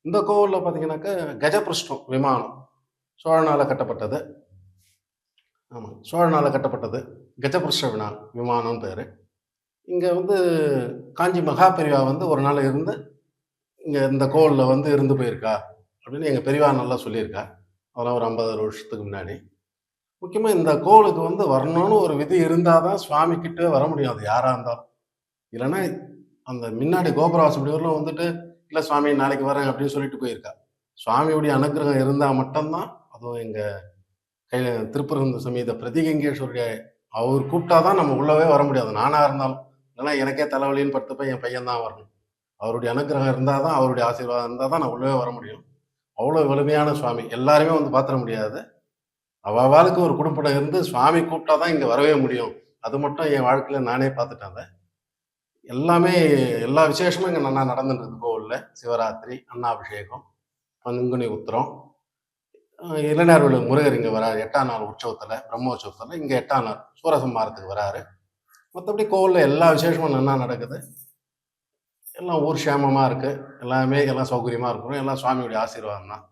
இந்த கோவில்ல பார்த்தீங்கன்னாக்கா, கஜபிருஷ்டம் விமானம். சோழனால கட்டப்பட்டது. ஆமா. சோழனால கட்டப்பட்டது. கஜபிருஷ்ட விமானம்னு பேரு. இங்க வந்து காஞ்சி மகா பெரியவா வந்து ஒரு நாள் இருந்து, இங்க இந்த கோவில்ல வந்து இருந்து போயிருக்கா, அப்படின்னு எங்க பெரியவா நல்லா சொல்லியிருக்கா. அதெல்லாம் ஒரு 50, 60 வருஷத்துக்கு முன்னாடி. முக்கியமா இந்த கோவிலுக்கு வந்து வரணும்னு ஒரு விதி இருந்தா தான் சுவாமி கிட்டவே வர முடியும். அது யாரா இருந்தாலும். இல்லன்னா, அந்த முன்னாடி கோபுரவாசப்படி வந்துட்டு, "இல்ல சுவாமி நாளைக்கு வரேன்" அப்படின்னு சொல்லிட்டு போயிருக்கா. சுவாமியுடைய அனுக்கிரகம் இருந்தா மட்டும் தான், அதுவும் எங்க கை திருப்பரங்குன்ற சமேத பிரதிகங்கேஸ்வருடைய அவர் கூப்பிட்டா தான் நம்ம உள்ளவே வர முடியாது. நானா இருந்தாலும். இல்லன்னா எனக்கே தலைவலின்னு படுத்தப்ப என் பையன் தான் வரணும். அவருடைய அனுக்கிரகம் இருந்தா தான், அவருடைய ஆசீர்வாதம் இருந்தா தான் நான் உள்ளவே வர முடியும். அவ்வளோ வலிமையான சுவாமி. எல்லாருமே வந்து பாத்துற முடியாது. அவாவாளுக்கு ஒரு குடும்பம் இருந்து சுவாமி கூப்பிட்டா தான் இங்க வரவே முடியும். அது மட்டும் என் வாழ்க்கையில நானே பார்த்துட்டேன் அத. எல்லாமே எல்லா விசேஷமும் இங்க நல்லா நடந்துட்டு இருக்கு கோவில்ல. சிவராத்திரி, அன்னாபிஷேகம், பங்குனி உத்திரம், இளநீர் முருகர் இங்க வராரு 8ஆம் நாள் உற்சவத்துல, பிரம்மோற்சவத்துல. இங்க 8ஆம் நாள் சூரசம்ஹாரத்துக்கு வராரு. மத்தபடி கோவில்ல எல்லா விசேஷமும் நன்னா நடக்குது. எல்லாம் ஊர் க்ஷேமமா இருக்கு. எல்லாமே எல்லாம் சௌகரியமா இருக்கிறோம். எல்லாம் சுவாமியுடைய ஆசீர்வாதம் தான்.